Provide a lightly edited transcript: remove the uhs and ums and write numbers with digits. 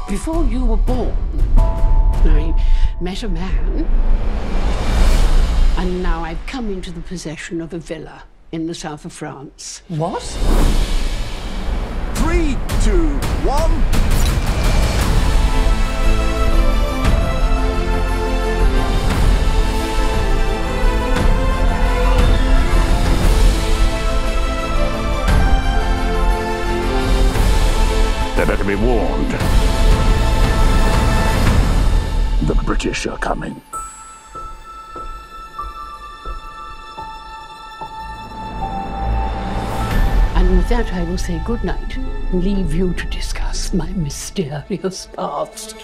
Before you were born, I met a man, and now I've come into the possession of a villa in the south of France. What? 3, 2, 1. They better be warned. The British are coming. And with that, I will say good night and leave you to discuss my mysterious past.